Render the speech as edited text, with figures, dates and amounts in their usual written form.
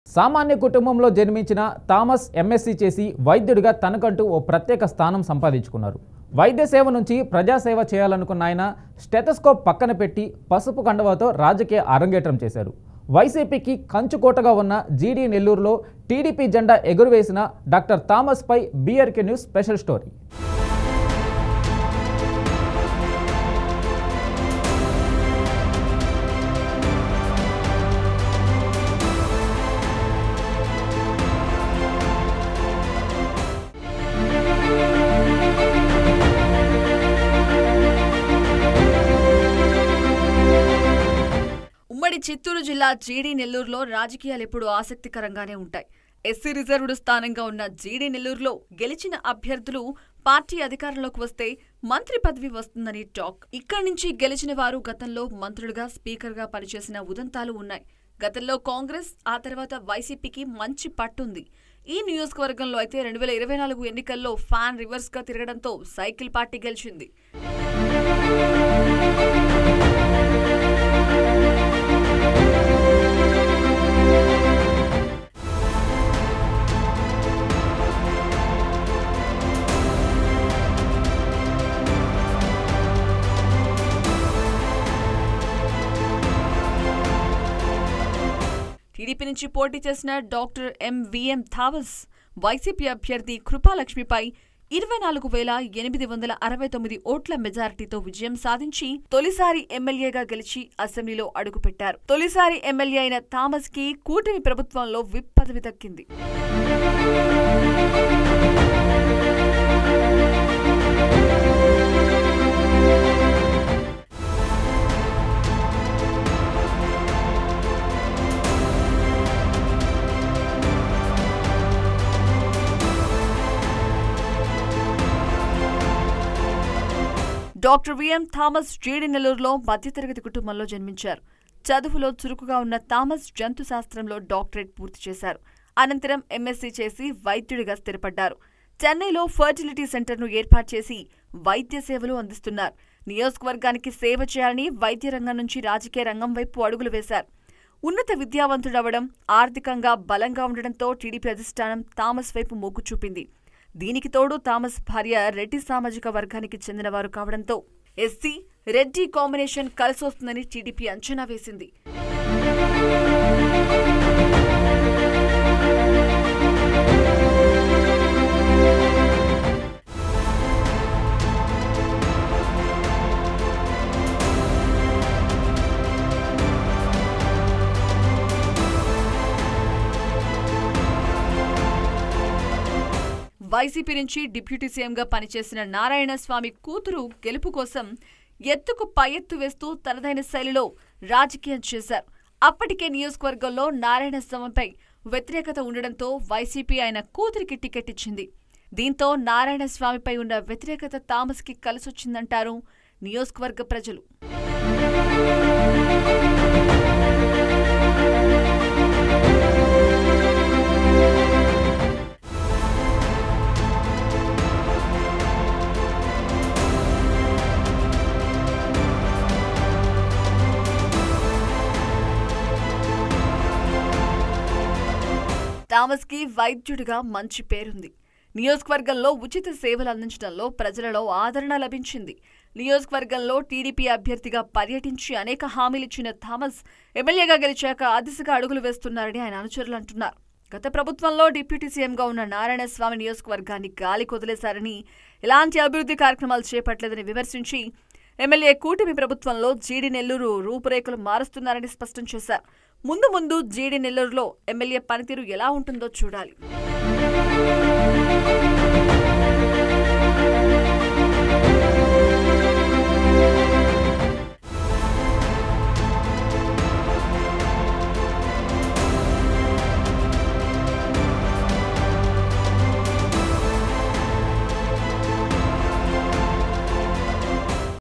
సామాన్య కుటుంబంలో జన్మించిన థామస్ ఎంఎస్సీ చేసి వైద్యుడిగా తనకంటూ ఓ ప్రత్యేక స్థానం సంపాదించుకున్నారు. వైద్య సేవ నుంచి ప్రజాసేవ చేయాలనుకున్న ఆయన స్టెథోస్కోప్ పక్కన పెట్టి పసుపు కండువాతో రాజకీయ అరంగేట్రం చేశారు. వైసీపీకి కంచుకోటగా ఉన్న జీడీ నెల్లూరులో టీడీపీ జెండా ఎగురవేసిన డాక్టర్ థామస్ పై బీఆర్కే న్యూస్ స్పెషల్ స్టోరీ. ఉమ్మడి చిత్తూరు జిల్లా జీడీ నెల్లూరులో రాజకీయాలు ఎప్పుడూ ఆసక్తికరంగానే ఉంటాయి. ఎస్సీ రిజర్వ్డ్ స్థానంగా ఉన్న జీడీ నెల్లూరులో గెలిచిన అభ్యర్థులు పార్టీ అధికారంలోకి వస్తే మంత్రి పదవి వస్తుందని టాక్. ఇక్కడి నుంచి గెలిచిన వారు గతంలో మంత్రులుగా, స్పీకర్గా పనిచేసిన ఉదంతాలు ఉన్నాయి. గతంలో కాంగ్రెస్, ఆ తర్వాత వైసీపీకి మంచి పట్టుంది. ఈ నియోజకవర్గంలో అయితే 2024 ఎన్నికల్లో ఫ్యాన్ రివర్స్ గా తిరగడంతో సైకిల్ పార్టీ గెలిచింది. టీడీపీ నుంచి పోటీ చేసిన డాక్టర్ ఎంవీఎం థామస్ వైసీపీ అభ్యర్థి కృపాలక్ష్మిపై 24,869 ఓట్ల మెజారిటీతో విజయం సాధించి తొలిసారి ఎమ్మెల్యేగా గెలిచి అసెంబ్లీలో అడుగుపెట్టారు. తొలిసారి ఎమ్మెల్యే అయిన థామస్ కి కూటమి ప్రభుత్వంలో విప్ పదవి దక్కింది. డాక్టర్ విఎం థామస్ జీడీ నెల్లూరులో మధ్యతరగతి కుటుంబంలో జన్మించారు. చదువులో చురుకుగా ఉన్న థామస్ జంతు శాస్త్రంలో డాక్టరేట్ పూర్తి చేశారు. అనంతరం ఎంఎస్సీ చేసి వైద్యుడిగా స్థిరపడ్డారు. చెన్నైలో ఫర్టిలిటీ సెంటర్ను ఏర్పాటు చేసి వైద్య సేవలు అందిస్తున్నారు. నియోజకవర్గానికి సేవ చేయాలని వైద్య రంగం నుంచి రాజకీయ రంగం వైపు అడుగులు వేశారు. ఉన్నత విద్యావంతుడవడం, ఆర్థికంగా బలంగా ఉండడంతో టీడీపీ అధిష్టానం థామస్ వైపు మొగ్గు చూపింది. దీనికి తోడు థామస్ భార్య రెడ్డి సామాజిక వర్గానికి చెందినవారు కావడంతో ఎస్సీ, రెడ్డి కాంబినేషన్ కలిసొస్తుందని టీడీపీ అంచనా వేసింది. వైసీపీ నుంచి డిప్యూటీ సీఎంగా పనిచేసిన నారాయణస్వామి కూతురు గెలుపు కోసం ఎత్తుకు పై ఎత్తు వేస్తూ తనదైన శైలిలో రాజకీయం చేశారు. అప్పటికే నియోజకవర్గంలో నారాయణస్వామిపై వ్యతిరేకత ఉండడంతో వైసీపీ ఆయన కూతురికి టికెట్ ఇచ్చింది. దీంతో నారాయణస్వామిపై ఉన్న వ్యతిరేకత థామస్కి కలిసొచ్చిందంటారు నియోజకవర్గ ప్రజలు. థామస్ కి వైద్యుడిగా మంచి పేరుంది. నియోజకవర్గంలో ఉచిత సేవలు అందించడంలో ప్రజలలో ఆదరణ లభించింది. నియోజకవర్గంలో టీడీపీ అభ్యర్థిగా పర్యటించి అనేక హామీలిచ్చిన థామస్ ఎమ్మెల్యేగా గెలిచాక ఆ దిశగా అడుగులు వేస్తున్నారని ఆయన అనుచరులు అంటున్నారు. గత ప్రభుత్వంలో డిప్యూటీ సీఎంగా ఉన్న నారాయణస్వామి నియోజకవర్గాన్ని గాలి కొదిలేశారని, ఎలాంటి అభివృద్ధి కార్యక్రమాలు చేపట్టలేదని విమర్శించి ఎమ్మెల్యే కూటమి ప్రభుత్వంలో జీడీ నెల్లూరు రూపురేఖలు మారుస్తున్నారని స్పష్టం చేశారు. ముందు జీడీ నెల్లూరులో ఎమ్మెల్యే పనితీరు ఎలా ఉంటుందో చూడాలి.